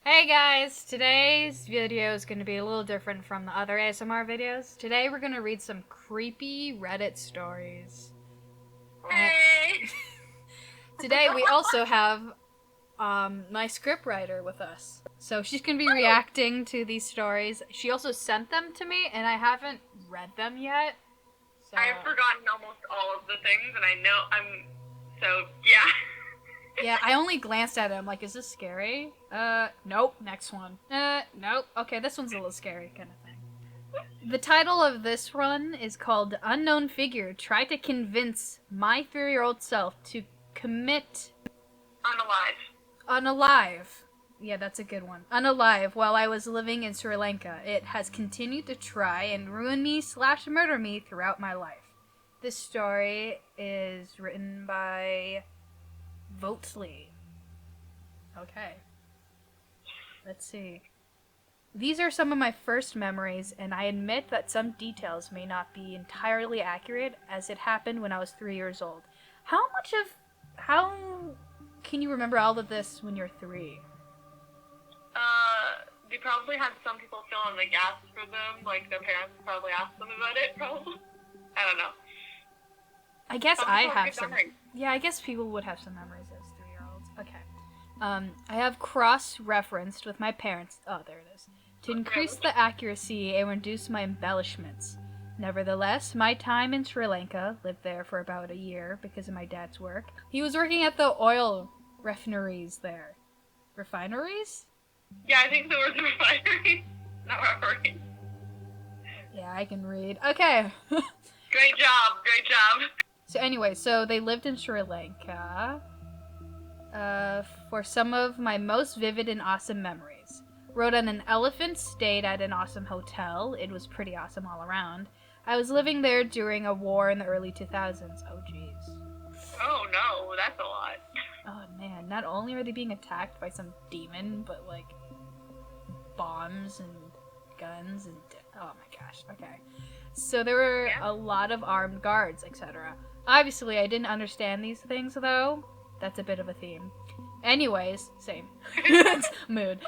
Hey guys, today's video is going to be a little different from the other ASMR videos. Today we're going to read some creepy Reddit stories. Hey! Today we also have my scriptwriter with us. So she's going to be reacting to these stories. She also sent them to me and I haven't read them yet. So I've forgotten almost all of the things, and I know yeah. yeah, I only glanced at it. I'm like, is this scary? Nope. Next one. Nope. Okay, this one's a little scary, kind of thing. The title of this one is called Unknown Figure Tried to Convince My 3-Year-Old Self to Commit Unalive. Yeah, that's a good one. Unalive while I was living in Sri Lanka. It has continued to try and ruin me / murder me throughout my life. This story is written by Votley. Okay. Let's see. These are some of my first memories, and I admit that some details may not be entirely accurate, as it happened when I was 3 years old. How can you remember all of this when you're 3? They probably had some people fill in the gaps for them, like their parents probably asked them about it, probably. I don't know. I guess Some I people have get some. memories. Yeah, I guess people would have some memories as 3-year-olds. Okay. I have cross-referenced with my parents. Oh, there it is. To increase the accuracy and reduce my embellishments. Nevertheless, my time in Sri Lanka, lived there for about a year because of my dad's work. He was working at the oil refineries there. Refineries? Yeah, I think the word's refinery, not referee. Yeah, I can read. Okay. Great job. So anyway, so they lived in Sri Lanka for some of my most vivid and awesome memories. Rode on an elephant, stayed at an awesome hotel. It was pretty awesome all around. I was living there during a war in the early 2000s. Oh, jeez. Oh no, that's a lot. Oh, man. Not only are they being attacked by some demon, but, like, bombs and guns and... oh, my gosh. Okay. So there were a lot of armed guards, etc. Obviously, I didn't understand these things, though. That's a bit of a theme. Anyways, same. Mood.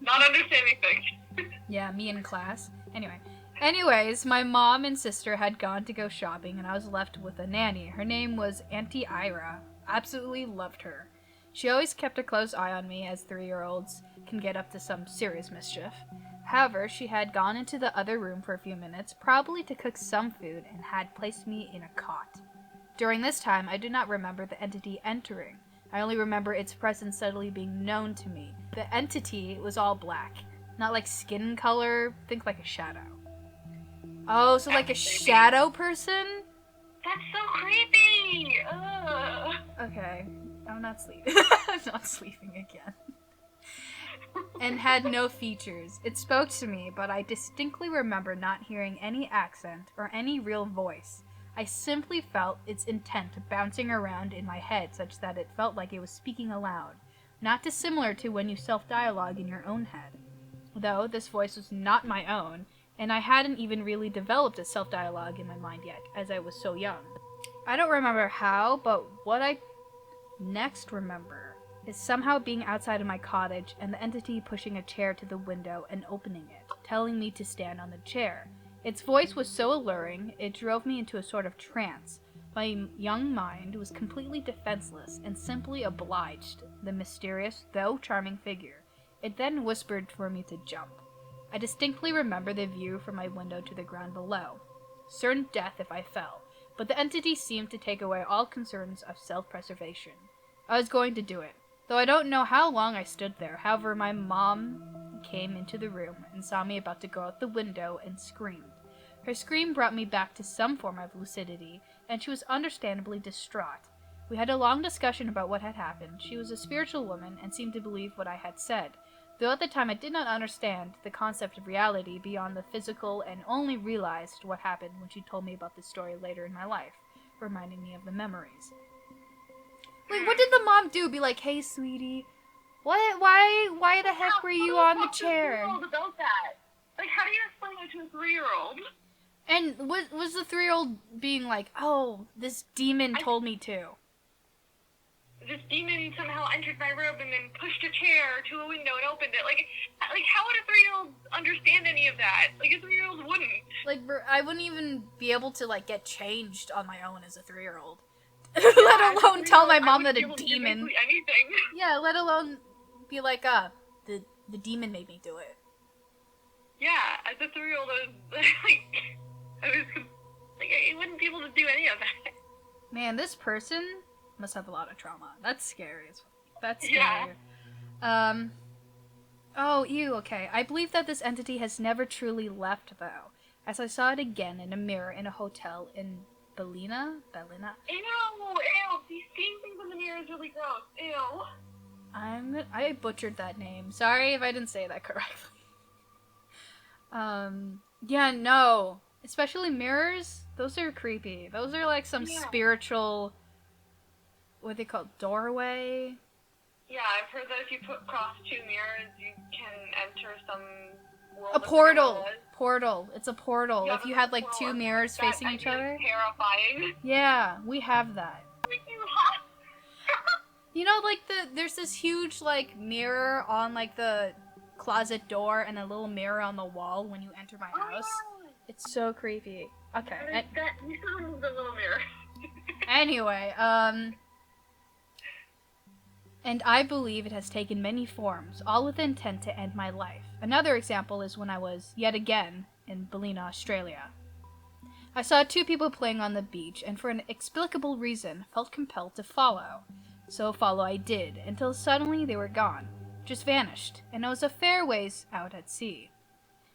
Not understanding things. Yeah, me in class. Anyways, my mom and sister had gone to go shopping, and I was left with a nanny. Her name was Auntie Ira. Absolutely loved her. She always kept a close eye on me, as 3-year-olds can get up to some serious mischief. However, she had gone into the other room for a few minutes, probably to cook some food, and had placed me in a cot. During this time, I do not remember the entity entering. I only remember its presence suddenly being known to me. The entity was all black. Not like skin color, think like a shadow. Oh, so like a shadow person? That's so creepy! Ugh. Okay, I'm not sleeping. I'm not sleeping again. And had no features. It spoke to me, but I distinctly remember not hearing any accent or any real voice. I simply felt its intent bouncing around in my head such that it felt like it was speaking aloud, not dissimilar to when you self-dialogue in your own head. Though this voice was not my own, and I hadn't even really developed a self-dialogue in my mind yet, as I was so young. I don't remember how, but what I next remember is somehow being outside of my cottage and the entity pushing a chair to the window and opening it, telling me to stand on the chair. Its voice was so alluring, it drove me into a sort of trance. My young mind was completely defenseless and simply obliged the mysterious, though charming figure. It then whispered for me to jump. I distinctly remember the view from my window to the ground below. Certain death if I fell, but the entity seemed to take away all concerns of self-preservation. I was going to do it, though I don't know how long I stood there. However, my mom came into the room and saw me about to go out the window and screamed. Her scream brought me back to some form of lucidity, and she was understandably distraught. We had a long discussion about what had happened. She was a spiritual woman and seemed to believe what I had said, though at the time I did not understand the concept of reality beyond the physical and only realized what happened when she told me about this story later in my life, reminding me of the memories. Wait, what did the mom do? Be like, hey, sweetie, why the heck were you on the chair? About that? Like, how do you explain it to a 3-year-old? And was the 3-year-old being like, oh, this demon told me to? this demon somehow entered my room and then pushed a chair to a window and opened it. Like how would a 3-year-old understand any of that? Like, a 3-year-old wouldn't. Like, I wouldn't even be able to, like, get changed on my own as a 3-year-old. Yeah, Let alone tell my mom that a demon... Anything. Yeah, let alone be like, the demon made me do it. Yeah, as a 3-year-old, I wouldn't be able to do any of that. Man, this person must have a lot of trauma. That's scary. That's scary. Yeah. Oh, ew, okay. I believe that this entity has never truly left, though, as I saw it again in a mirror in a hotel in Bellina? Ew, these seeing things in the mirror is really gross. Ew. I butchered that name. Sorry if I didn't say that correctly. Yeah, no. Especially mirrors, those are creepy. Those are like some spiritual, what they call, doorway? Yeah, I've heard that if you cross 2 mirrors, you can enter some world. A portal! Portal. It's a portal. Yeah, if you had like 2 mirrors facing each other. Terrifying. Yeah, we have that. You know, like, there's this huge, like, mirror on, like, the closet door and a little mirror on the wall when you enter my house. Yeah. It's so creepy. Okay. You should remove the little mirror. Anyway, and I believe it has taken many forms, all with the intent to end my life. Another example is when I was, yet again, in Ballina, Australia. I saw 2 people playing on the beach, and for an inexplicable reason, felt compelled to follow. So follow I did, until suddenly they were gone, just vanished, and I was a fair ways out at sea.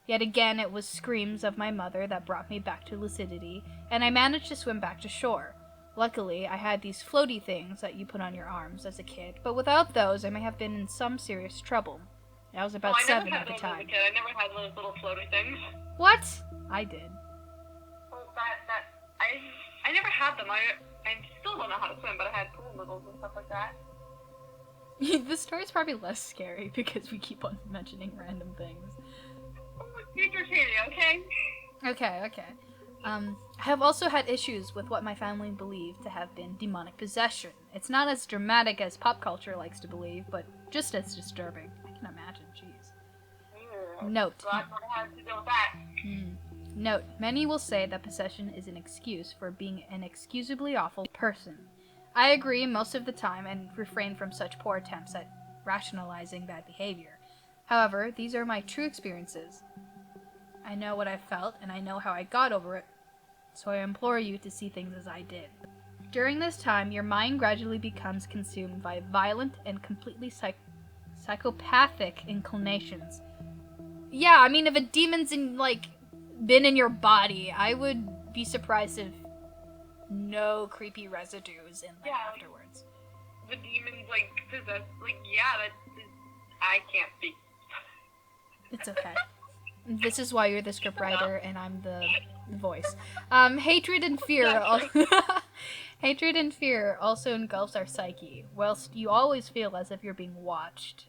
Yet again it was screams of my mother that brought me back to lucidity, and I managed to swim back to shore. Luckily, I had these floaty things that you put on your arms as a kid, but without those I may have been in some serious trouble. I was about 7 at the time. I never had those little floaty things. What? I did. Well, I never had them. I still don't know how to swim, but I had pool noodles and stuff like that. This story's probably less scary because we keep on mentioning random things. Future Katie, okay? Okay. I have also had issues with what my family believed to have been demonic possession. It's not as dramatic as pop culture likes to believe, but just as disturbing. I can imagine, jeez. Note. Glad I had to deal with that. Note, many will say that possession is an excuse for being an excusably awful person. I agree most of the time and refrain from such poor attempts at rationalizing bad behavior. However, these are my true experiences. I know what I felt, and I know how I got over it, so I implore you to see things as I did. During this time, your mind gradually becomes consumed by violent and completely psychopathic inclinations. Yeah, I mean, if a demon's been in your body, I would be surprised if no creepy residues in there afterwards. The demon's possessed. I can't speak. It's okay. This is why you're the scriptwriter and I'm the voice. Hatred and fear. Hatred and fear also engulfs our psyche, whilst you always feel as if you're being watched.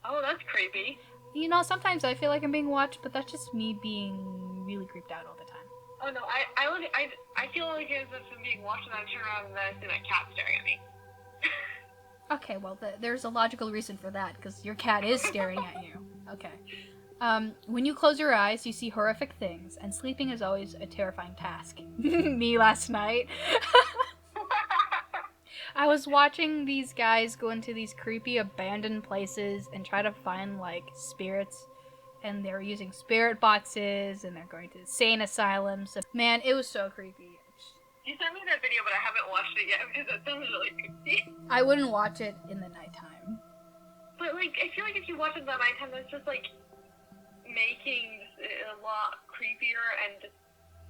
Oh, that's creepy. You know, sometimes I feel like I'm being watched, but that's just me being really creeped out all the time. Oh no, I feel like as if I'm being watched and I turn around and then I see my cat staring at me. Okay, well, there's a logical reason for that, because your cat is staring at you. Okay. When you close your eyes, you see horrific things, and sleeping is always a terrifying task. Me last night. I was watching these guys go into these creepy abandoned places and try to find, spirits, and they're using spirit boxes, and they're going to insane asylums. Man, it was so creepy. You sent me that video, but I haven't watched it yet, because that sounds really creepy. I wouldn't watch it in the nighttime. But, I feel like if you watch it in the nighttime, that's just, making it a lot creepier and just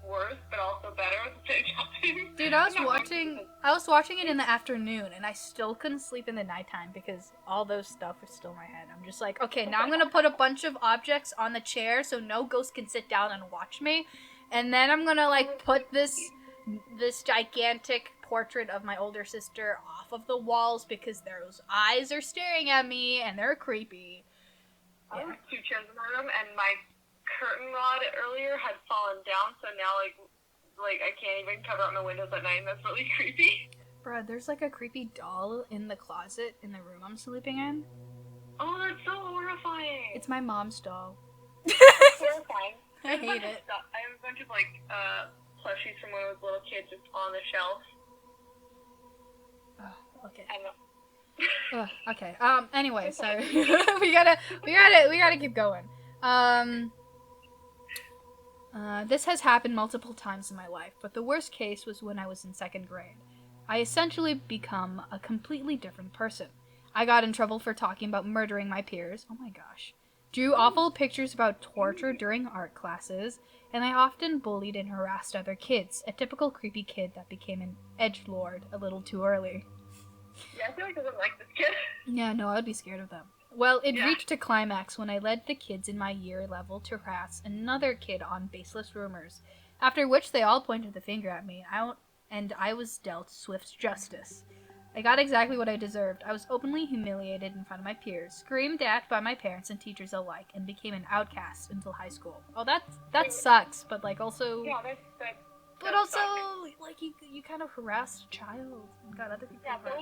worse, but also better at the same time. Dude, I was watching it in the afternoon, and I still couldn't sleep in the nighttime because all those stuff was still in my head. I'm just like, okay, now I'm gonna put a bunch of objects on the chair so no ghost can sit down and watch me, and then I'm gonna put this gigantic portrait of my older sister off of the walls because those eyes are staring at me and they're creepy. I have 2 chairs in my room, and my curtain rod earlier had fallen down, so now, I can't even cover up my windows at night, and that's really creepy. Bruh, there's like a creepy doll in the closet in the room I'm sleeping in. Oh, that's so horrifying. It's my mom's doll. It's horrifying. I hate it. I have a bunch of like plushies from when I was a little kid just on the shelf. Oh, okay. I don't know. Okay. Anyway, so we gotta keep going. This has happened multiple times in my life, but the worst case was when I was in 2nd grade. I essentially become a completely different person. I got in trouble for talking about murdering my peers. Oh my gosh. Drew awful pictures about torture during art classes, and I often bullied and harassed other kids, a typical creepy kid that became an edgelord a little too early. Yeah, I feel like I don't like this kid. Yeah, no, I would be scared of them. Well, it reached a climax when I led the kids in my year level to harass another kid on baseless rumors, after which they all pointed the finger at me, and I was dealt swift justice. I got exactly what I deserved. I was openly humiliated in front of my peers, screamed at by my parents and teachers alike, and became an outcast until high school. Oh, that sucks, but like also... Yeah, But also, like, you kind of harassed a child and got other people harassed.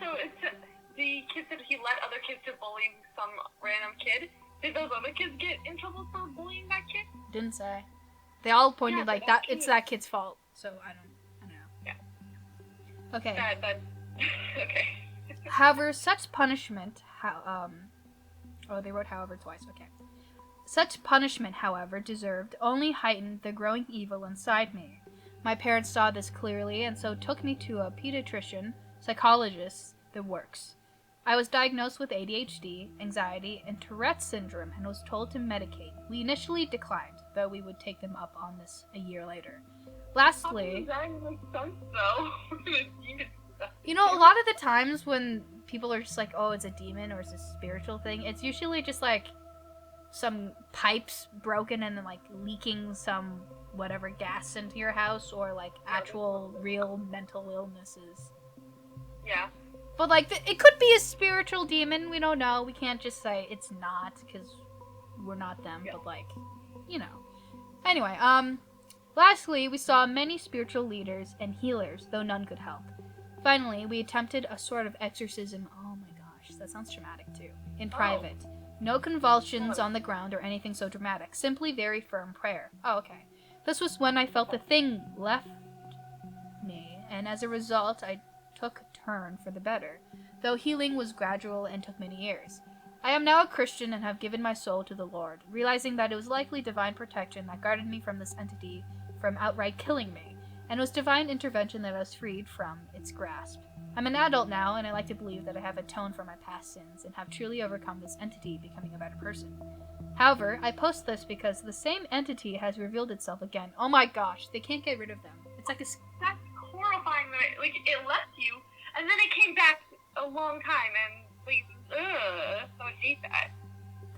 So it's the kid said he let other kids to bully some random kid. Did those other kids get in trouble for bullying that kid? Didn't say. They all pointed like that. It's that kid's fault. So I don't know. Yeah. Okay. Okay. However, such punishment. Oh, they wrote however twice. Okay. Such punishment, however, deserved only heightened the growing evil inside me. My parents saw this clearly and so took me to a pediatrician, psychologist, the works. I was diagnosed with ADHD, anxiety, and Tourette's syndrome and was told to medicate. We initially declined, though we would take them up on this a year later. Lastly, you know, a lot of the times when people are just like, oh, it's a demon or it's a spiritual thing, it's usually just like some pipes broken and then like leaking some whatever gas into your house, or like actual real mental illnesses. Yeah. But like it could be a spiritual demon. We don't know. We can't just say it's not because we're not them. Yeah. But like, you know. Anyway, lastly, we saw many spiritual leaders and healers, though none could help. Finally, we attempted a sort of exorcism. Oh my gosh, that sounds traumatic too. In private. No convulsions on the ground or anything so dramatic. Simply very firm prayer. Oh, okay. This was when I felt the thing left me, and as a result, I took a turn for the better, though healing was gradual and took many years. I am now a Christian and have given my soul to the Lord, realizing that it was likely divine protection that guarded me from this entity from outright killing me, and it was divine intervention that I was freed from its grasp. I'm an adult now, and I like to believe that I have atoned for my past sins and have truly overcome this entity, becoming a better person. However, I post this because the same entity has revealed itself again. Oh my gosh, they can't get rid of them. It's like a... That's horrifying that it left you, and then it came back a long time, and I would hate that.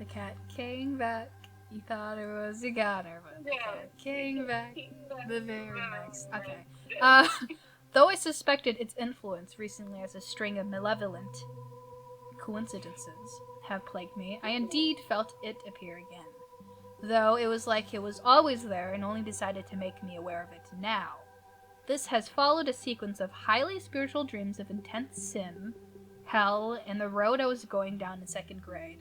The cat came back. You thought it was a goner, but the cat came back the very next... Okay. Though I suspected its influence recently as a string of malevolent coincidences have plagued me, I indeed felt it appear again. Though it was like it was always there and only decided to make me aware of it now. This has followed a sequence of highly spiritual dreams of intense sin, hell, and the road I was going down in 2nd grade.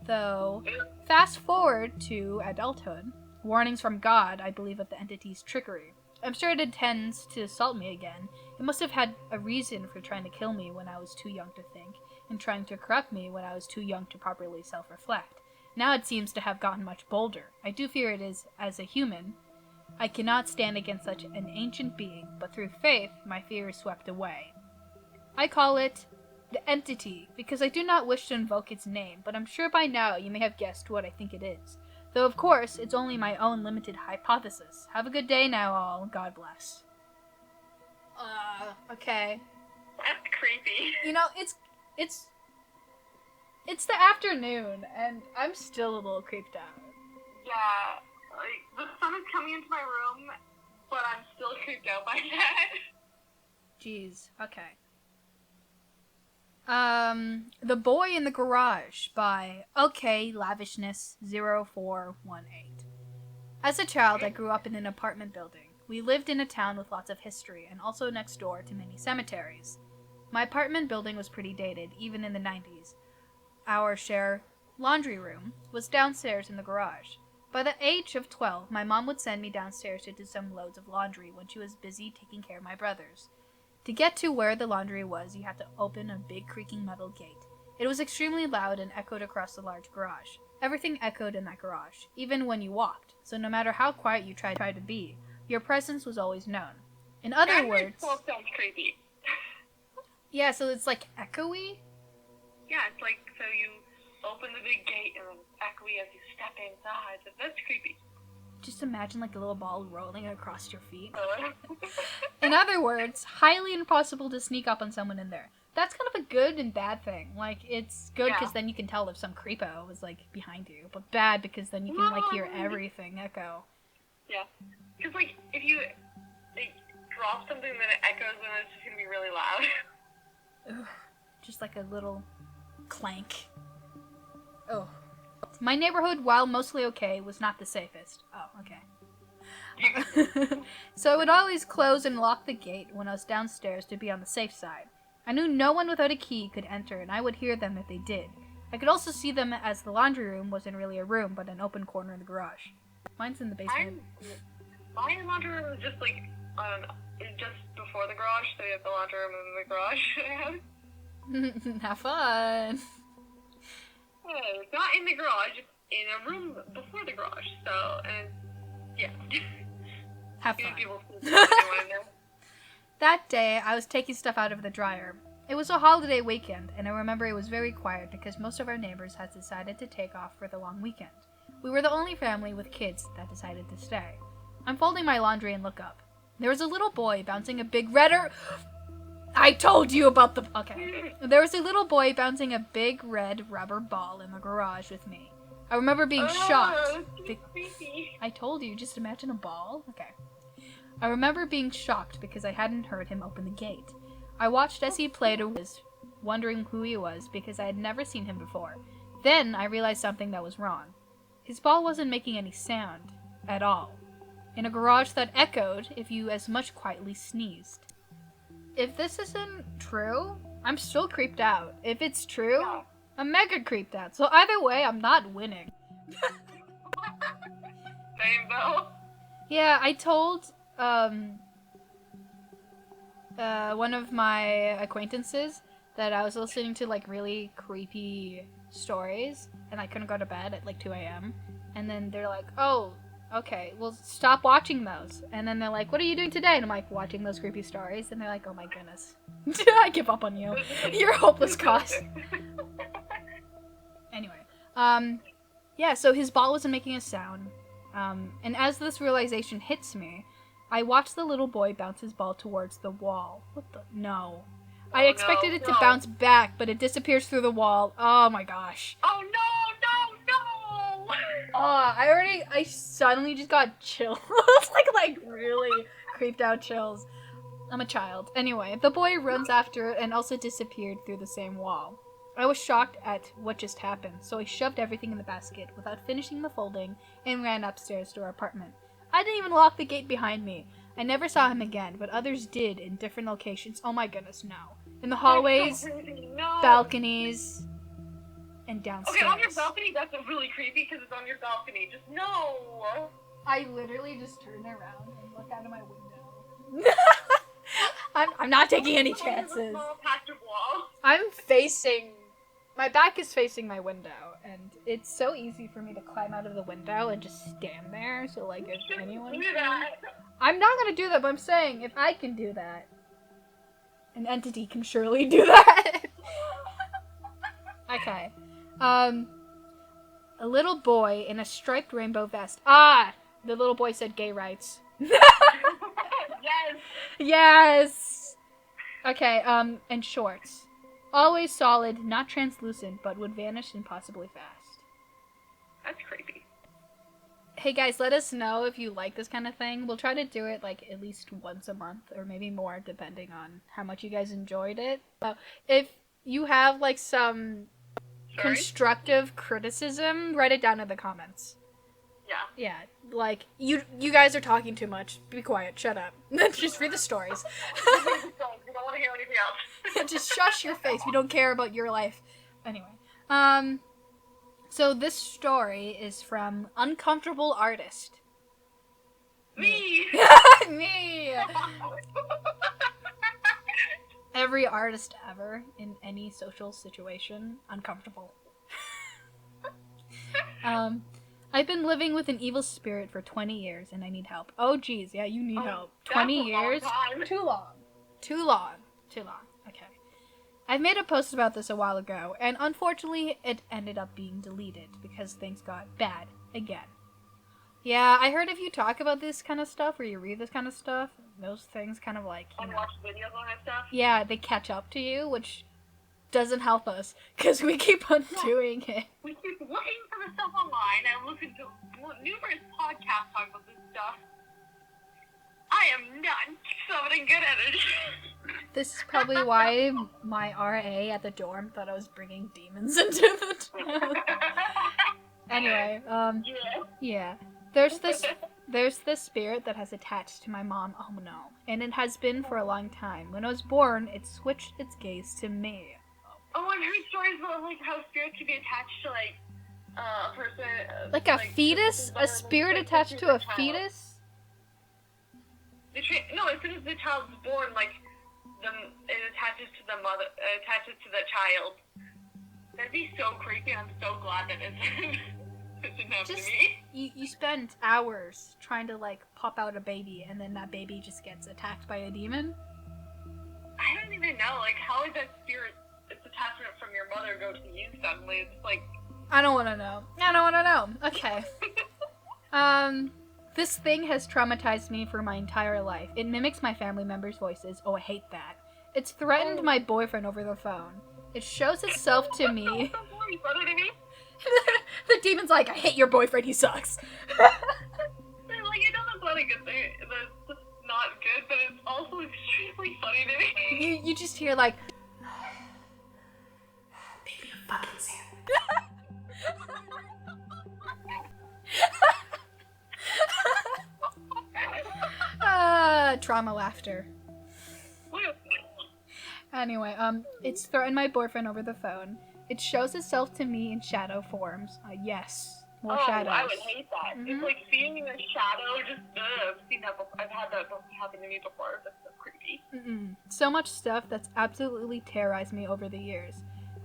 Though, fast forward to adulthood, warnings from God, I believe, of the entity's trickery. I'm sure it intends to assault me again. It must have had a reason for trying to kill me when I was too young to think, and trying to corrupt me when I was too young to properly self-reflect. Now it seems to have gotten much bolder. I do fear it is, as a human. I cannot stand against such an ancient being, but through faith, my fear is swept away. I call it the entity, because I do not wish to invoke its name, but I'm sure by now you may have guessed what I think it is. Though, of course, it's only my own limited hypothesis. Have a good day now, all. God bless. Okay. That's creepy. You know, it's the afternoon, and I'm still a little creeped out. Yeah, like, the sun is coming into my room, but I'm still creeped out by that. Jeez, okay. The Boy in the Garage by Lavishness 0418. As a child, I grew up in an apartment building. We lived in a town with lots of history, and also next door to many cemeteries. My apartment building was pretty dated, even in the 90s. Our share laundry room was downstairs in the garage. By the age of 12, my mom would send me downstairs to do some loads of laundry when she was busy taking care of my brothers. To get to where the laundry was, you had to open a big creaking metal gate. It was extremely loud and echoed across the large garage. Everything echoed in that garage, even when you walked, so no matter how quiet you tried to be, your presence was always known. In other words... That sounds creepy. Yeah, so it's like echoey? Yeah, it's like, so you open the big gate and then echoey as you step inside. So that's creepy. Just imagine like a little ball rolling across your feet. In other words, highly impossible to sneak up on someone in there. That's kind of a good and bad thing. Like, it's good because then you can tell if some creepo was like behind you, but bad because then you can like hear everything echo. Yeah, because like if you drop something that it echoes, then it's just gonna be really loud. Ugh, just like a little clank. Oh. My neighborhood, while mostly okay, was not the safest. Oh, okay. So I would always close and lock the gate when I was downstairs to be on the safe side. I knew no one without a key could enter, and I would hear them if they did. I could also see them as the laundry room wasn't really a room, but an open corner in the garage. Mine's in the basement. My laundry room is just like, just before the garage, so you have the laundry room in the garage. Have fun. Oh, it's not in the garage, it's in a room before the garage, so, and, yeah. Have fun. People see what in there. That day, I was taking stuff out of the dryer. It was a holiday weekend, and I remember it was very quiet because most of our neighbors had decided to take off for the long weekend. We were the only family with kids that decided to stay. I'm folding my laundry and look up. There was a little boy bouncing a big I told you about the... Okay. There was a little boy bouncing a big red rubber ball in the garage with me. I remember being shocked. I told you, just imagine a ball. Okay. I remember being shocked because I hadn't heard him open the gate. I watched as he played and was wondering who he was because I had never seen him before. Then I realized something that was wrong. His ball wasn't making any sound at all. In a garage that echoed if you as much quietly sneezed. If this isn't true, I'm still creeped out. If it's true, I'm mega creeped out. So either way, I'm not winning. Same though. Yeah, I told one of my acquaintances that I was listening to like really creepy stories and I couldn't go to bed at like 2 a.m. And then they're like, oh, okay, well, stop watching those. And then they're like, what are you doing today? And I'm like, watching those creepy stories. And they're like, oh my goodness. I give up on you. You're a hopeless cause. Anyway, yeah, so his ball wasn't making a sound. And as this realization hits me, I watch the little boy bounce his ball towards the wall. What the? No. I expected it to bounce back, but it disappears through the wall. Oh my gosh. Oh no! I suddenly just got chills. like really creeped out chills. I'm a child. Anyway, the boy runs after and also disappeared through the same wall. I was shocked at what just happened, so I shoved everything in the basket without finishing the folding and ran upstairs to our apartment. I didn't even lock the gate behind me. I never saw him again, but others did in different locations. Oh my goodness, no. In the hallways, balconies, and downstairs. Okay, on your balcony, that's really creepy because it's on your balcony. Just no. I literally just turn around and look out of my window. I'm not taking any chances. My back is facing my window, and it's so easy for me to climb out of the window and just stand there. So like, if anyone, I'm not gonna do that. But I'm saying if I can do that, an entity can surely do that. Okay. A little boy in a striped rainbow vest. Ah! The little boy said gay rights. Yes! Yes! Okay, and shorts. Always solid, not translucent, but would vanish impossibly fast. That's creepy. Hey guys, let us know if you like this kind of thing. We'll try to do it like at least once a month, or maybe more, depending on how much you guys enjoyed it. If you have like some constructive criticism, write it down in the comments. Yeah. Yeah, like, you guys are talking too much. Be quiet. Shut up. Just read the stories. We don't want to hear anything else. Just shush your face. We don't care about your life. Anyway. So this story is from Uncomfortable Artist. Me! Me! Every artist ever, in any social situation, uncomfortable. I've been living with an evil spirit for 20 years and I need help. Oh geez, yeah, you need help. 20 years? Too long. Too long. Too long. Okay. I've made a post about this a while ago, and unfortunately it ended up being deleted because things got bad again. Yeah, I heard if you talk about this kind of stuff or you read this kind of stuff, those things kind of like, you And know, watch videos on that stuff? yeah, they catch up to you, which doesn't help us because we keep on doing it. We keep looking for the stuff online and listen to numerous podcasts talking about this stuff. I am not summoning good energy. This is probably why my RA at the dorm thought I was bringing demons into the town. Anyway, yeah. There's this spirit that has attached to my mom, oh no, and it has been for a long time. When I was born, it switched its gaze to me. Oh, I've heard stories about like how spirits can be attached to like a person. Like a fetus? A spirit attached to a fetus? No, as soon as the child's born, like it attaches to the mother, attaches to the child. That'd be so creepy. I'm so glad that it didn't happen to me. You spend hours trying to like pop out a baby, and then that baby just gets attacked by a demon. I don't even know. Like, how is that spirit, its attachment from your mother, go to you suddenly? It's like. I don't want to know. Okay. This thing has traumatized me for my entire life. It mimics my family members' voices. Oh, I hate that. It's threatened my boyfriend over the phone. It shows itself to me. The demon's like, I hate your boyfriend, he sucks. Like, it doesn't sound like a thing that's not good, but it's also extremely funny to me. You just hear like, baby, I'm fucking Sam. Trauma laughter. Anyway, it's threatened my boyfriend over the phone. It shows itself to me in shadow forms. Yes, more shadows. I would hate that. Mm-hmm. It's like seeing a shadow. Just I've seen that before. I've had that happen to me before. That's so creepy. So much stuff that's absolutely terrorized me over the years.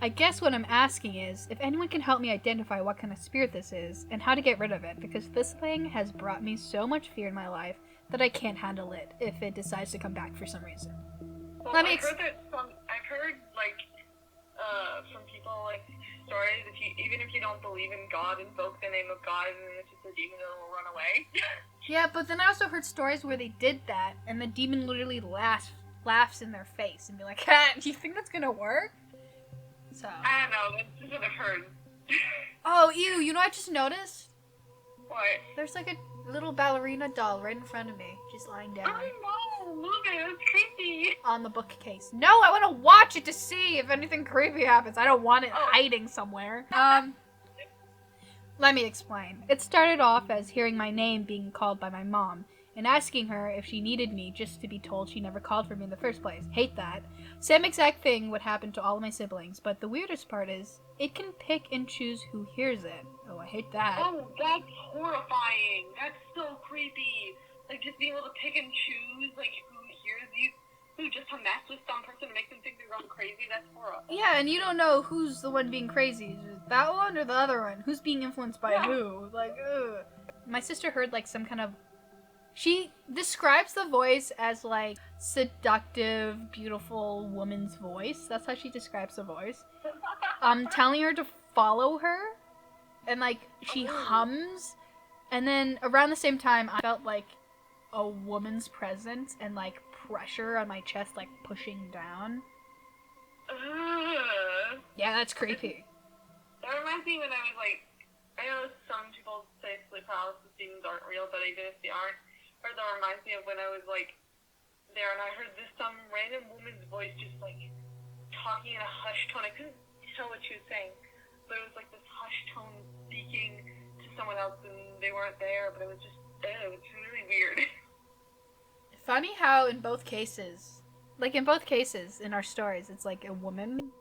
I guess what I'm asking is if anyone can help me identify what kind of spirit this is and how to get rid of it, because this thing has brought me so much fear in my life that I can't handle it if it decides to come back for some reason. Well, I've heard like from people like stories even if you don't believe in God, invoke the name of God and then it's just a demon that will run away. Yeah, but then I also heard stories where they did that and the demon literally laughs in their face and be like, do you think that's gonna work? So I don't know, that's just what I've heard. Oh, ew, you know what I just noticed? What? There's like a little ballerina doll right in front of me. She's lying down. Oh no, look at it, it's creepy. On the bookcase. No, I want to watch it to see if anything creepy happens. I don't want it hiding somewhere. Let me explain. It started off as hearing my name being called by my mom and asking her if she needed me just to be told she never called for me in the first place. Hate that. Same exact thing would happen to all of my siblings, but the weirdest part is it can pick and choose who hears it. Oh, I hate that. Oh, that's horrifying. That's so creepy. Like, just being able to pick and choose, like, who hears you, who just to mess with some person to make them think they're going crazy. That's horrible. Yeah, and you don't know who's the one being crazy. Is it that one or the other one? Who's being influenced by who? Like, ugh. My sister heard, like, some kind of... She describes the voice as, like, seductive, beautiful woman's voice. That's how she describes the voice. Telling her to follow her. And, like, she hums. And then, around the same time, I felt, like, a woman's presence and, like, pressure on my chest, like, pushing down. Yeah, that's creepy. That reminds me when I was, like... I know some people say sleep paralysis demons aren't real, but even if they aren't, or that reminds me of when I was, like, there and I heard some random woman's voice just, like, talking in a hushed tone. I couldn't tell what she was saying, but it was, like, this hushed tone speaking to someone else, and they weren't there, but it was really weird. Funny how in both cases in our stories, it's like a woman.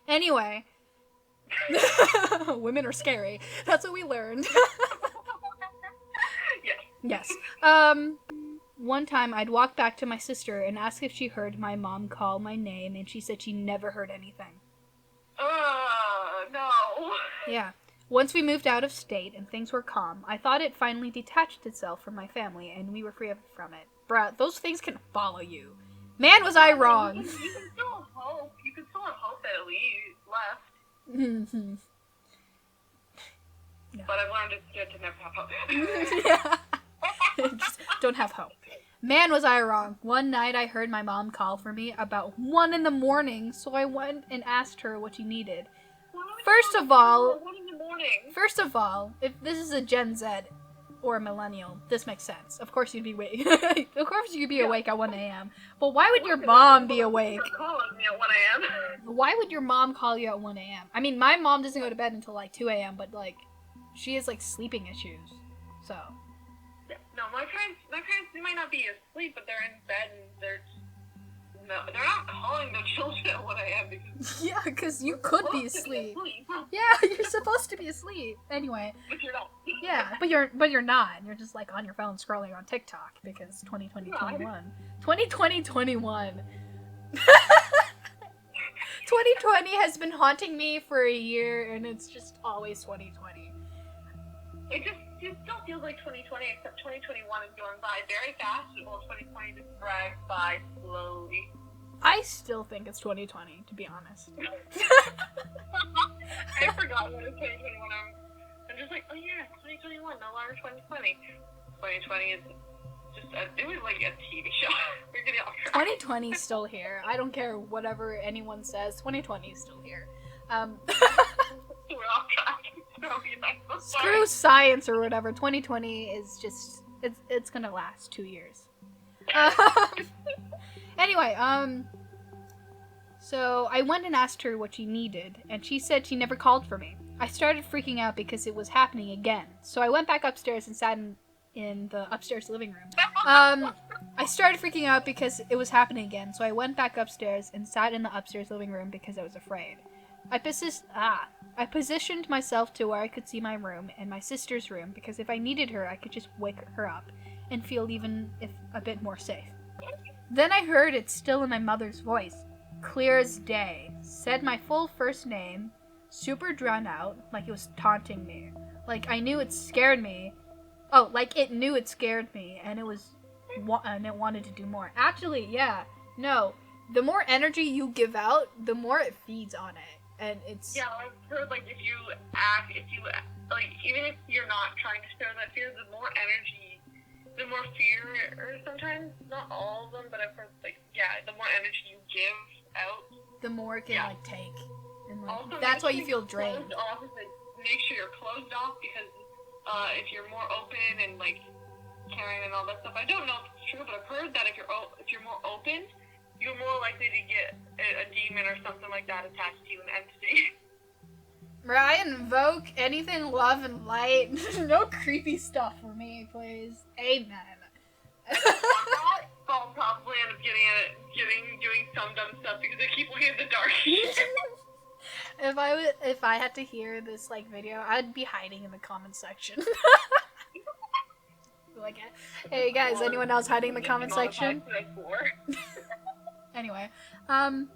Anyway, women are scary. That's what we learned. Yes. Yes. One time I'd walk back to my sister and ask if she heard my mom call my name, and she said she never heard anything. No. Yeah. Once we moved out of state and things were calm, I thought it finally detached itself from my family and we were free from it. Bruh, those things can follow you. Man, was I wrong. You can still hope. You can still have hope that it leaves left. No. But I've learned it's good to never have hope. Yeah. Just don't have hope. Man, was I wrong. One night I heard my mom call for me about 1 a.m, so I went and asked her what she needed. First of all, if this is a Gen Z or a millennial, this makes sense. Of course you'd be awake. Of course you'd be awake at 1 a.m. But why would your mom be awake? Calling me at 1 a.m. Why would your mom call you at 1 a.m.? I mean, my mom doesn't go to bed until like 2 a.m., but like, she has like sleeping issues. So. No, my parents, they might not be asleep, but they're in bed and they're not calling their children at 1 a.m. because... Yeah, because you could be asleep. Yeah, you're supposed to be asleep. Anyway. But you're not. Yeah, but you're not. You're just like on your phone scrolling on TikTok because 2020, 21. 2020, 21. 2020 has been haunting me for a year, and it's just always 2020. It still feels like 2020, except 2021 is going by very fast, while 2020 just drags by slowly. I still think it's 2020, to be honest. I forgot when it was 2021. I'm just like, oh yeah, it's 2021, no longer 2020. 2020 is just, it was like a TV show. We're getting off track. 2020 is still here. I don't care whatever anyone says. 2020 is still here. We're off track. Screw science or whatever. 2020 is just, it's gonna last 2 years. Anyway, so I went and asked her what she needed, and she said she never called for me. I started freaking out because it was happening again. So I went back upstairs and sat in the upstairs living room. I started freaking out because it was happening again. So I went back upstairs and sat in the upstairs living room because I was afraid. I positioned myself to where I could see my room and my sister's room because if I needed her, I could just wake her up and feel even if a bit more safe. Then I heard it still in my mother's voice, clear as day, said my full first name, super drawn out, like it was taunting me. Like I knew it scared me. Oh, like it knew it scared me and it wanted to do more. Actually, yeah, no. The more energy you give out, the more it feeds on it. And it's... Yeah, I've heard, like, if you like, even if you're not trying to show that fear, the more energy, the more fear, or sometimes, not all of them, but I've heard, like, yeah, the more energy you give out, the more it can, like, take. And, like, also, that's why you feel drained. Make sure you're closed off, because, if you're more open and, like, caring and all that stuff, I don't know if it's true, but I've heard that if you're more open, you're more likely to get a demon or something like that attached to you, an entity. I invoke anything love and light. No creepy stuff for me, please. Amen. I'll probably end up doing some dumb stuff because I keep looking at the dark. If I had to hear this like video, I'd be hiding in the comment section. Like, hey guys, anyone else hiding in the comment section? Anyway, yeah, no,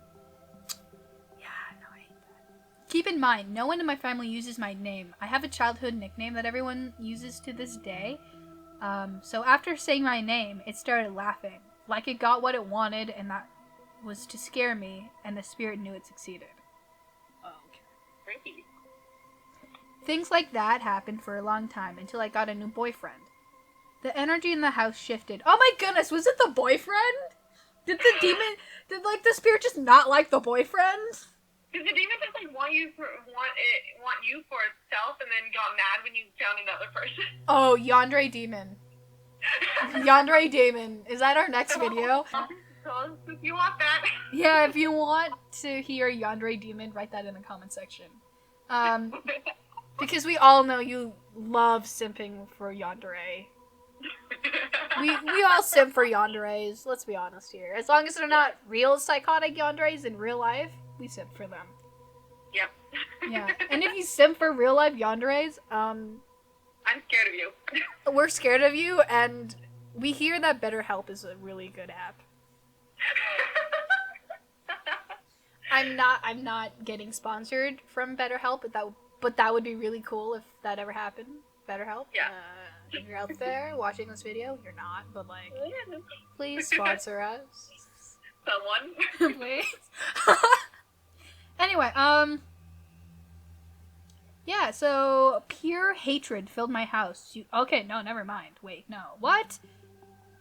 I hate that. Keep in mind, no one in my family uses my name. I have a childhood nickname that everyone uses to this day. So after saying my name, it started laughing. Like it got what it wanted, and that was to scare me, and the spirit knew it succeeded. Oh, okay. Creepy. Things like that happened for a long time, until I got a new boyfriend. The energy in the house shifted. Oh my goodness, was it the boyfriend? Did the spirit just not like the boyfriend? Did the demon just like want you for itself and then got mad when you found another person? Oh, Yandere Demon. Yandere Demon. Is that our next video? If you want that. Yeah, if you want to hear Yandere Demon, write that in the comment section. Because we all know you love simping for yandere. We all simp for yanderes, let's be honest here. As long as they're not real psychotic yanderes in real life, we simp for them. Yep. Yeah, and if you simp for real life yanderes, I'm scared of you. we're scared of you, and we hear that BetterHelp is a really good app. I'm not getting sponsored from BetterHelp, but that would be really cool if that ever happened. BetterHelp. Yeah. If you're out there watching this video, you're not, but like, please sponsor us. Someone. Please. Anyway, yeah, so pure hatred filled my house. Okay, no, never mind. Wait, no. What?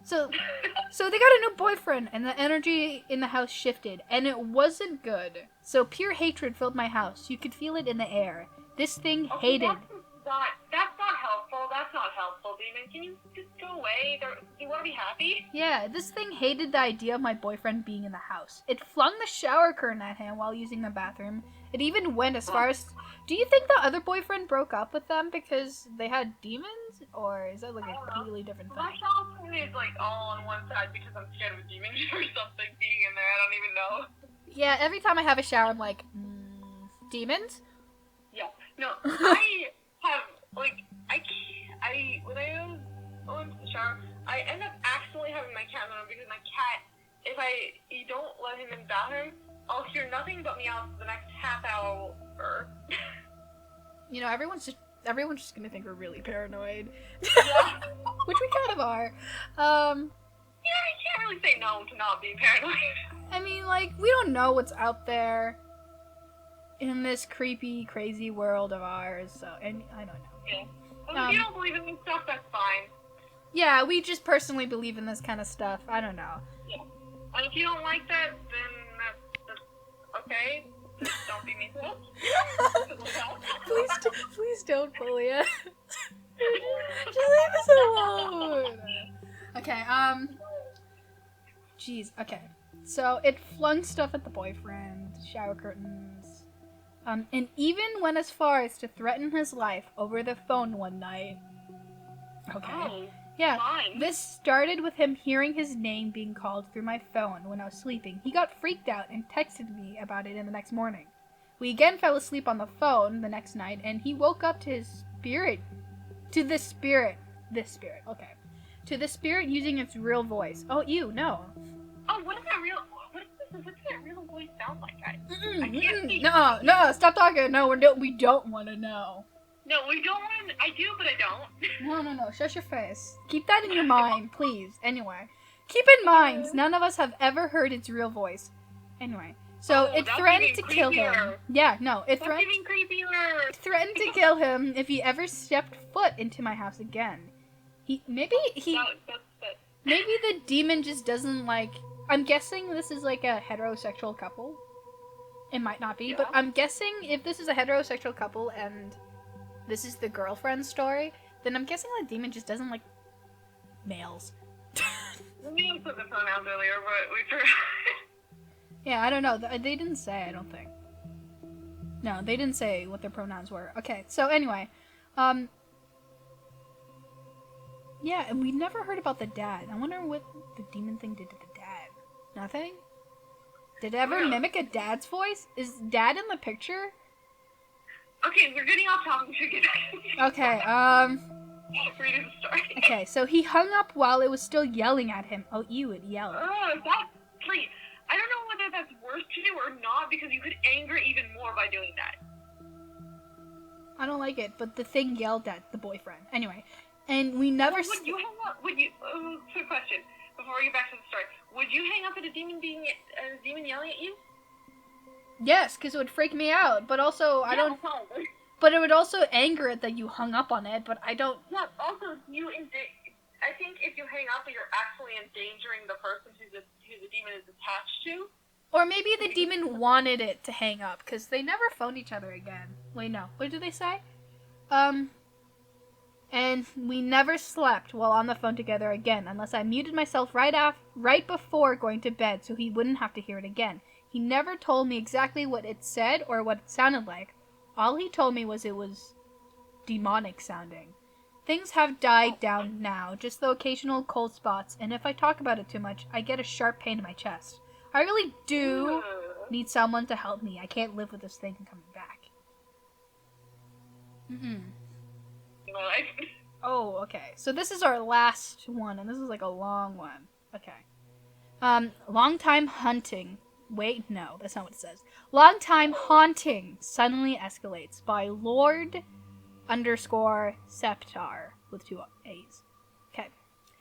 So they got a new boyfriend, and the energy in the house shifted, and it wasn't good. So pure hatred filled my house. You could feel it in the air. This thing hated. That's not helpful. That's not helpful, Demon. Can you just go away? You want to be happy? Yeah, this thing hated the idea of my boyfriend being in the house. It flung the shower curtain at him while using the bathroom. It even went as far as... Do you think the other boyfriend broke up with them because they had demons? Or is that like a completely different thing? My shower curtain is like all on one side because I'm scared of a demon or something being in there. I don't even know. Yeah, every time I have a shower, I'm like, demons? Yeah. No, I have, like, when I go into the shower, I end up accidentally having my cat on because my cat, if you don't let him in the bathroom, I'll hear nothing but meows for the next half hour. You know, everyone's just gonna think we're really paranoid. Yeah. Which we kind of are. Yeah, you can't really say no to not being paranoid. I mean, like, we don't know what's out there in this creepy, crazy world of ours, so, and I don't know. Yeah. Well, if you don't believe in this stuff, that's fine. Yeah, we just personally believe in this kind of stuff. I don't know. Yeah. And if you don't like that, then that's okay. Just don't be mean to us. please don't bully us. Just leave us alone. Okay, jeez, okay. So, it flung stuff at the boyfriend, shower curtains, and even went as far as to threaten his life over the phone one night. Okay. Oh, Yeah, fine. this started with him hearing his name being called through my phone when I was sleeping. He got freaked out and texted me about it in the next morning. We again fell asleep on the phone the next night, and he woke up to this spirit using its real voice. Oh, ew, no. Oh, what's that real voice sound like, guys? No, stop talking. No, we don't want to know. No, we don't want to. I do, but I don't. No. Shut your face. Keep that in your mind, please. Anyway. Keep in mind, none of us have ever heard its real voice. Anyway. So, it threatened to kill him. Yeah, no. It That's even creepier. threatened to kill him if he ever stepped foot into my house again. Maybe the demon just doesn't like... I'm guessing this is like a heterosexual couple. It might not be, Yeah. but I'm guessing if this is a heterosexual couple and this is the girlfriend story, then I'm guessing the demon just doesn't like males. We put the pronouns earlier, but we forgot. Yeah, I don't know. They didn't say, I don't think. No, they didn't say what their pronouns were. Okay, so anyway. Yeah, and we never heard about the dad. I wonder what the demon thing did to the dad. Nothing? Did it ever mimic a dad's voice? Is dad in the picture? Okay, we're getting off topic. Okay, Reading the story. Okay, so he hung up while it was still yelling at him. Oh, ew, it yelled. Wait, I don't know whether that's worse to do or not, because you could anger even more by doing that. I don't like it, but the thing yelled at the boyfriend. Anyway, and we never... Would you hang up? Quick question, before we get back to the story. Would you hang up at a demon yelling at you? Yes, because it would freak me out, but also I don't... No. But it would also anger it that you hung up on it, but I don't... Yeah, also, I think if you hang up, you're actually endangering the person who the demon is attached to. Or maybe the demon wanted it to hang up, because they never phoned each other again. Wait, no. What did they say? And we never slept while on the phone together again, unless I muted myself right before going to bed so he wouldn't have to hear it again. He never told me exactly what it said or what it sounded like. All he told me was it was demonic sounding. Things have died down now, just the occasional cold spots, and if I talk about it too much, I get a sharp pain in my chest. I really do need someone to help me. I can't live with this thing coming back. Oh, okay. So this is our last one, and this is like a long one. Okay. Long time hunting. Wait, no, that's not what it says. Long time haunting suddenly escalates by Lord _ Septar with 2 A's. Okay.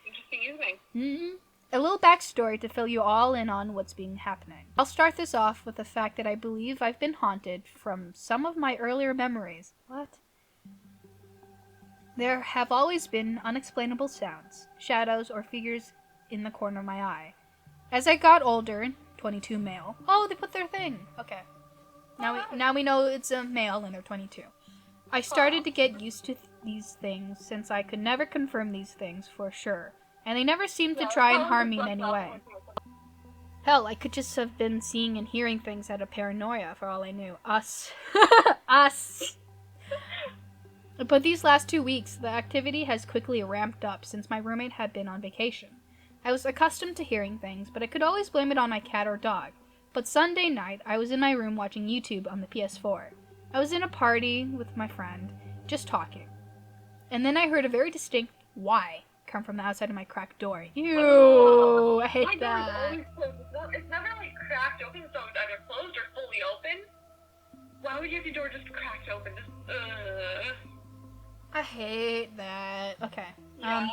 Interesting username. A little backstory to fill you all in on what's been happening. I'll start this off with the fact that I believe I've been haunted from some of my earlier memories. What? There have always been unexplainable sounds, shadows, or figures in the corner of my eye. As I got older, 22 male. Oh, they put their thing. Okay. Now we know it's a male and they're 22. I started to get used to these things since I could never confirm these things for sure, and they never seemed to try and harm me in any way. Hell, I could just have been seeing and hearing things out of paranoia for all I knew. Us. Us. But these last 2 weeks, the activity has quickly ramped up since my roommate had been on vacation. I was accustomed to hearing things, but I could always blame it on my cat or dog. But Sunday night, I was in my room watching YouTube on the PS4. I was in a party with my friend, just talking. And then I heard a very distinct "why" come from the outside of my cracked door. Ew, I hate that. It's never like cracked open, so it's either closed or fully open. Why would you have your door just cracked open? I hate that. Okay. Yeah.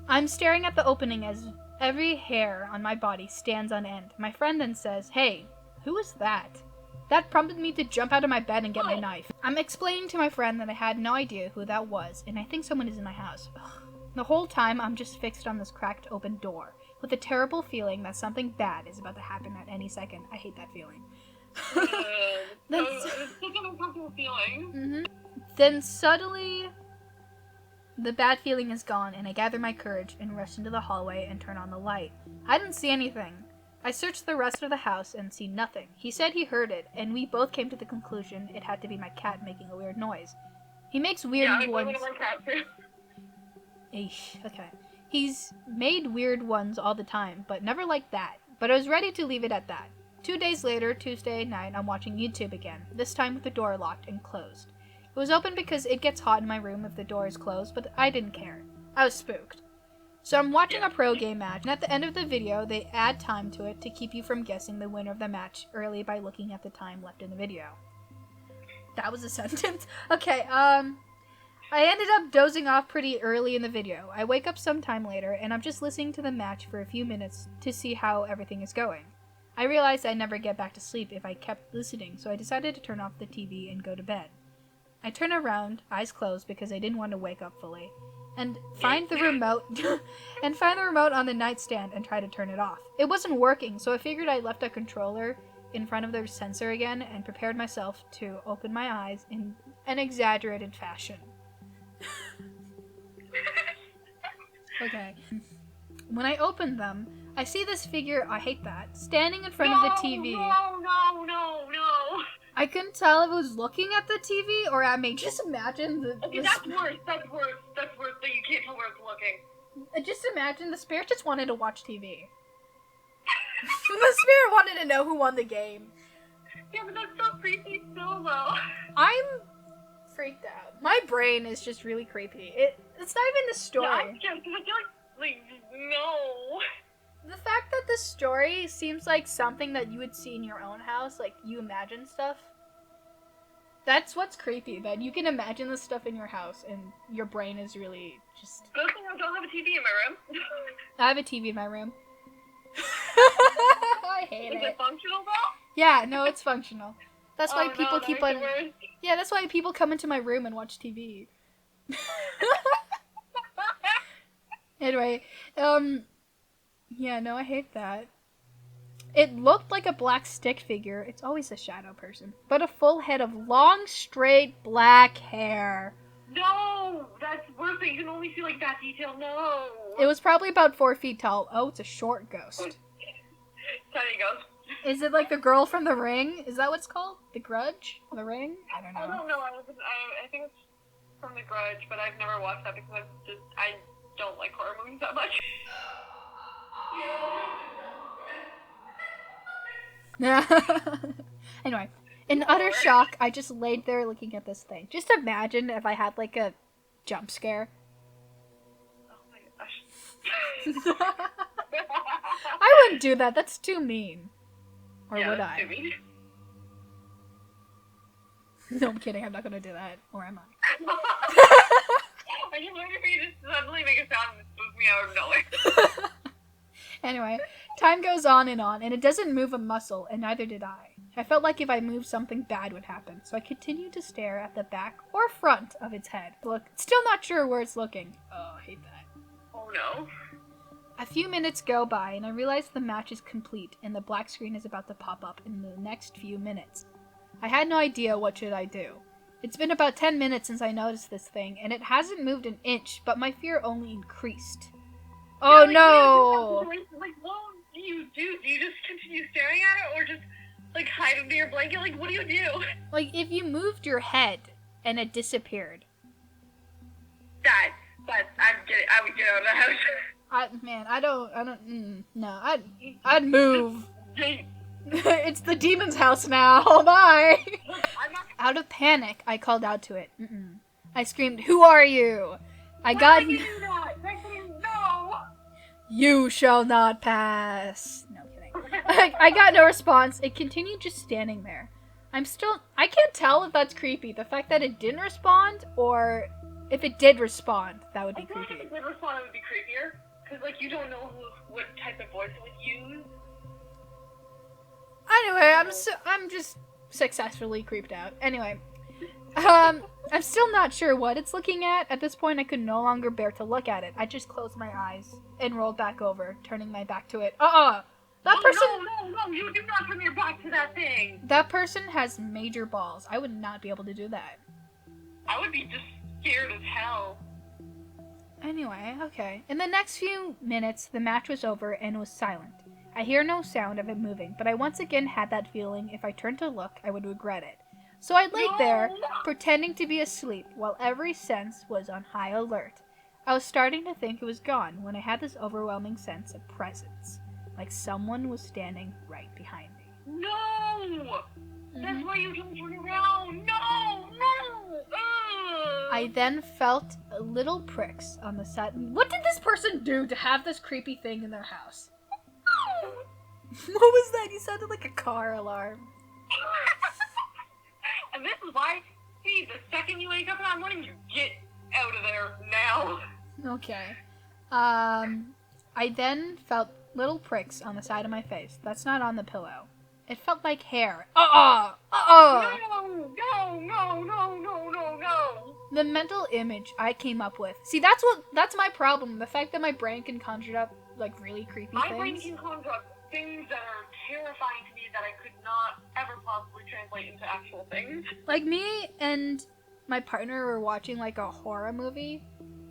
I'm staring at the opening as every hair on my body stands on end. My friend then says, "Hey, who is that?" That prompted me to jump out of my bed and get my knife. I'm explaining to my friend that I had no idea who that was, and I think someone is in my house. Ugh. The whole time, I'm just fixed on this cracked open door, with a terrible feeling that something bad is about to happen at any second. I hate that feeling. It's such an uncomfortable feeling. Then suddenly, the bad feeling is gone, and I gather my courage and rush into the hallway and turn on the light. I didn't see anything. I searched the rest of the house and see nothing. He said he heard it, and we both came to the conclusion it had to be my cat making a weird noise. He makes weird ones. Eesh, okay. He's made weird ones all the time, but never like that. But I was ready to leave it at that. 2 days later, Tuesday night, I'm watching YouTube again, this time with the door locked and closed. It was open because it gets hot in my room if the door is closed, but I didn't care. I was spooked. So I'm watching a pro game match, and at the end of the video, they add time to it to keep you from guessing the winner of the match early by looking at the time left in the video. That was a sentence. Okay, I ended up dozing off pretty early in the video. I wake up sometime later, and I'm just listening to the match for a few minutes to see how everything is going. I realized I'd never get back to sleep if I kept listening, so I decided to turn off the TV and go to bed. I turn around, eyes closed because I didn't want to wake up fully, and find the remote on the nightstand and try to turn it off. It wasn't working, so I figured I left a controller in front of the sensor again and prepared myself to open my eyes in an exaggerated fashion. Okay. When I opened them, I see this figure, I hate that, standing in front of the TV. No. I couldn't tell if it was looking at the TV or at me. Just imagine Okay, that's worse. That's worse. So you can't tell where it's looking. Just imagine the spirit just wanted to watch TV. The spirit wanted to know who won the game. Yeah, but that's so creepy still, though. I'm freaked out. My brain is just really creepy. It's not even the story. Yeah, I'm scared because I feel like, no. The fact that the story seems like something that you would see in your own house, like you imagine stuff. That's what's creepy, that you can imagine this stuff in your house and your brain is really just... Good thing I don't have a TV in my room. I have a TV in my room. I hate it. Is it functional though? Yeah, no, it's functional. That's why people keep on... Worse. Yeah, that's why people come into my room and watch TV. Anyway, yeah, no, I hate that. It looked like a black stick figure. It's always a shadow person. But a full head of long, straight, black hair. No! That's worse that you can only see, like, that detail. No! It was probably about 4 feet tall. Oh, it's a short ghost. Tiny ghost. Is it like the girl from The Ring? Is that what it's called? The Grudge? The Ring? I don't know. I don't know. I think it's... from The Grudge, but I've never watched that because I don't like horror movies that much. Anyway, in utter shock, I just laid there looking at this thing. Just imagine if I had like a jump scare. Oh my gosh. I wouldn't do that. That's too mean. Or yeah, would that's I? too mean. No, I'm kidding. I'm not gonna do that. Or am I? I just wonder if you just suddenly make a sound and spook me out of nowhere. Anyway, time goes on, and it doesn't move a muscle, and neither did I. I felt like if I moved, something bad would happen, so I continued to stare at the back or front of its head. Look, still not sure where it's looking. Oh, I hate that. Oh no. A few minutes go by, and I realize the match is complete, and the black screen is about to pop up in the next few minutes. I had no idea what should I do. It's been about 10 minutes since I noticed this thing, and it hasn't moved an inch, but my fear only increased. Oh, yeah, no! What do you do? Do you just continue staring at it, or just, like, hide under your blanket? Like, what do you do? Like, if you moved your head, and it disappeared. I would get out of the house. No, I'd move. It's the demon's house now. Oh my! Out of panic, I called out to it. I screamed, "Who are you?" I got. Why did you do that? No. You shall not pass. No kidding. I got no response. It continued just standing there. I can't tell if that's creepy. The fact that it didn't respond, or if it did respond, that would be creepy. If it did respond, it would be creepier. Because, like, you don't know what type of voice it would use. Anyway, I'm just successfully creeped out. Anyway, I'm still not sure what it's looking at. At this point, I could no longer bear to look at it. I just closed my eyes and rolled back over, turning my back to it. That person. No, you do not turn your back to that thing. That person has major balls. I would not be able to do that. I would be just scared as hell. Anyway, okay. In the next few minutes, the match was over and was silent. I hear no sound of it moving, but I once again had that feeling if I turned to look, I would regret it. So I laid there, pretending to be asleep, while every sense was on high alert. I was starting to think it was gone when I had this overwhelming sense of presence, like someone was standing right behind me. No! That's why you don't turn around! No! I then felt little pricks on the side. What did this person do to have this creepy thing in their house? What was that? You sounded like a car alarm. And this is why, see, the second you wake up in that morning, you get out of there now. Okay. I then felt little pricks on the side of my face. That's not on the pillow. It felt like hair. No. The mental image I came up with. See, that's my problem. The fact that my brain can conjure up, like, really creepy things. My brain can conjure up things that are terrifying to me that I could not ever possibly translate into actual things. Like, me and my partner were watching, like, a horror movie,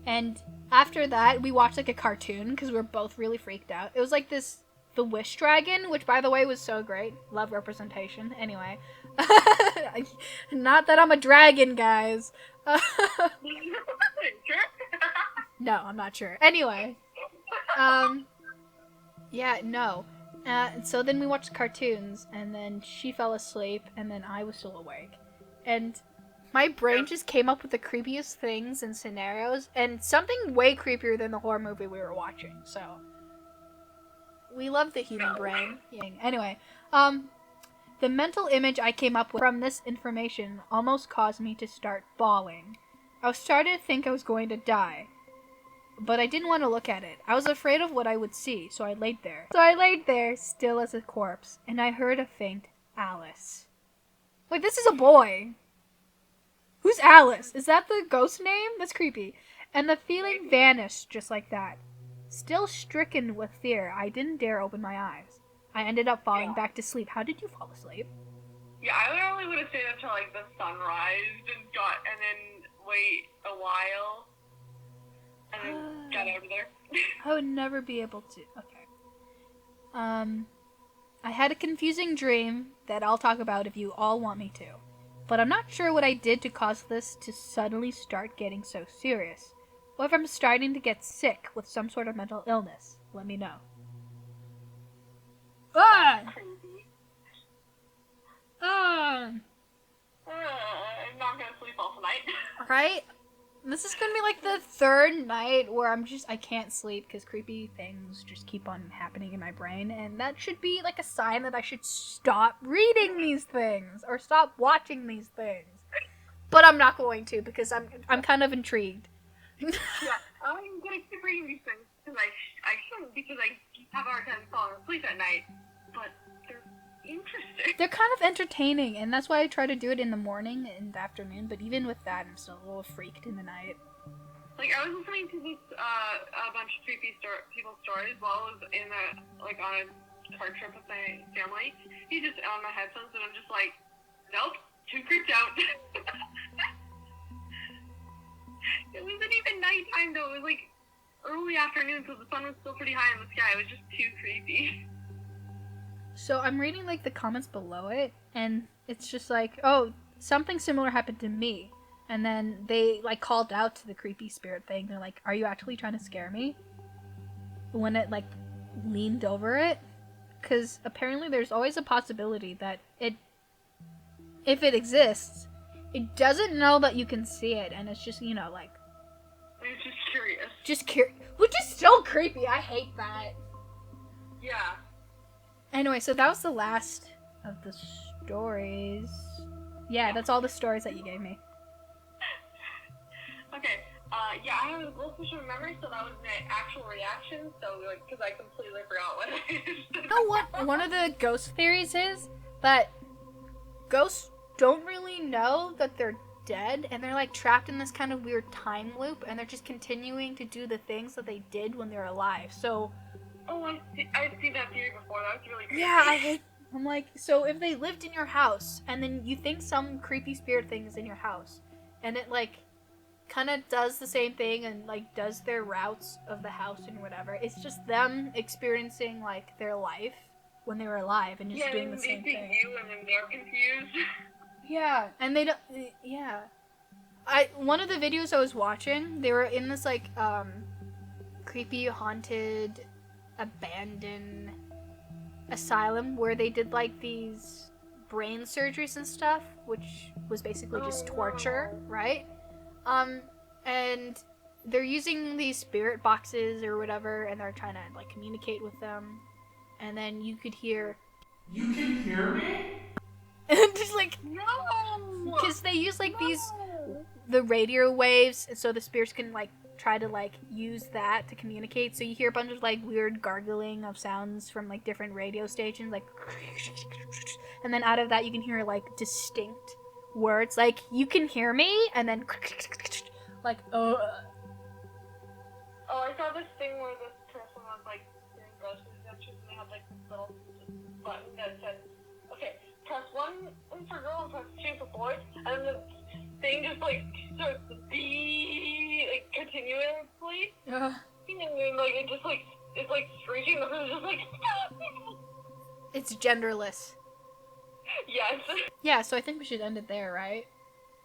and after that, we watched, like, a cartoon, because we were both really freaked out. It was, like, the Wish Dragon, which, by the way, was so great. Love representation. Anyway. Not that I'm a dragon, guys. No, I'm not sure. Anyway. Yeah, no. So then we watched cartoons, and then she fell asleep, and then I was still awake. And my brain just came up with the creepiest things and scenarios, and something way creepier than the horror movie we were watching, so. We love the human brain. Anyway, the mental image I came up with from this information almost caused me to start bawling. I was starting to think I was going to die, but I didn't want to look at it. I was afraid of what I would see, so I laid there, still as a corpse, and I heard a faint Alice. Wait, this is a boy. Who's Alice? Is that the ghost name? That's creepy. And the feeling vanished just like that. Still stricken with fear, I didn't dare open my eyes. I ended up falling back to sleep. How did you fall asleep? Yeah, I only would have stayed until, like, the sun rised and then wait a while, and then got out of there. I would never be able to. Okay. I had a confusing dream that I'll talk about if you all want me to. but I'm not sure what I did to cause this to suddenly start getting so serious. Or if I'm starting to get sick with some sort of mental illness. Let me know. Ah! Crazy. Ah! I'm not gonna sleep all tonight. Right? This is gonna be like the third night where I can't sleep because creepy things just keep on happening in my brain, and that should be like a sign that I should stop reading these things or stop watching these things. But I'm not going to because I'm kind of intrigued. Yeah, I'm gonna keep reading these things because I shouldn't, because I have a hard time falling asleep at night. But they're interesting. They're kind of entertaining, and that's why I try to do it in the morning and the afternoon. But even with that, I'm still a little freaked in the night. Like, I was listening to this a bunch of creepy people's stories while I was on a car trip with my family. He just on my headphones, and I'm just like, nope, too creeped out. It wasn't even nighttime though. It was like early afternoon, so the sun was still pretty high in the sky. It was just too creepy. So I'm reading like the comments below it, and it's just like, oh, something similar happened to me. And then they like called out to the creepy spirit thing. They're like, are you actually trying to scare me? When it like leaned over it. Because apparently there's always a possibility that if it exists, it doesn't know that you can see it. And it's just, like. It's just curious. Which is still creepy. I hate that. Yeah. Anyway, so that was the last of the stories. Yeah, that's all the stories that you gave me. Okay, yeah, I have a goldfish memory, so that was my actual reaction, so, because I completely forgot what it is. You know what? One of the ghost theories is that ghosts don't really know that they're dead, and they're, like, trapped in this kind of weird time loop, and they're just continuing to do the things that they did when they're alive, so... Oh, I've seen that theory before. That was really creepy. Yeah, I'm like, so if they lived in your house, and then you think some creepy spirit thing is in your house, and it, like, kind of does the same thing and, like, does their routes of the house and whatever, it's just them experiencing, like, their life when they were alive and just doing the same thing. Yeah, and they see you, and then they're confused. Yeah, and they don't, yeah. One of the videos I was watching, they were in this, like, creepy, haunted, abandoned asylum where they did like these brain surgeries and stuff, which was basically just torture, right? And they're using these spirit boxes or whatever, and they're trying to like communicate with them, and then you could hear, "You can hear me?" and just like, No! because they use like the radio waves, so the spirits can like try to like use that to communicate. So you hear a bunch of like weird gargling of sounds from like different radio stations, like, and then out of that you can hear like distinct words, like "you can hear me," and then like Oh, I saw this thing where this person was like doing grocery adventures, and they had like this little button that said, "Okay, press 1 for girl and press 2 for boys," and then the thing just like starts to be like continuously, and then like it just like it's like screeching. The person's just like, it's genderless. Yes. Yeah, so I think we should end it there, right?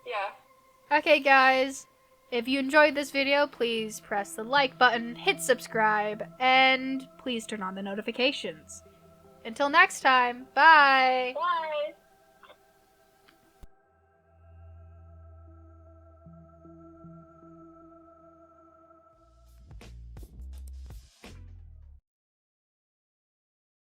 Yeah. Okay, guys. If you enjoyed this video, please press the like button, hit subscribe, and please turn on the notifications. Until next time, bye! Bye.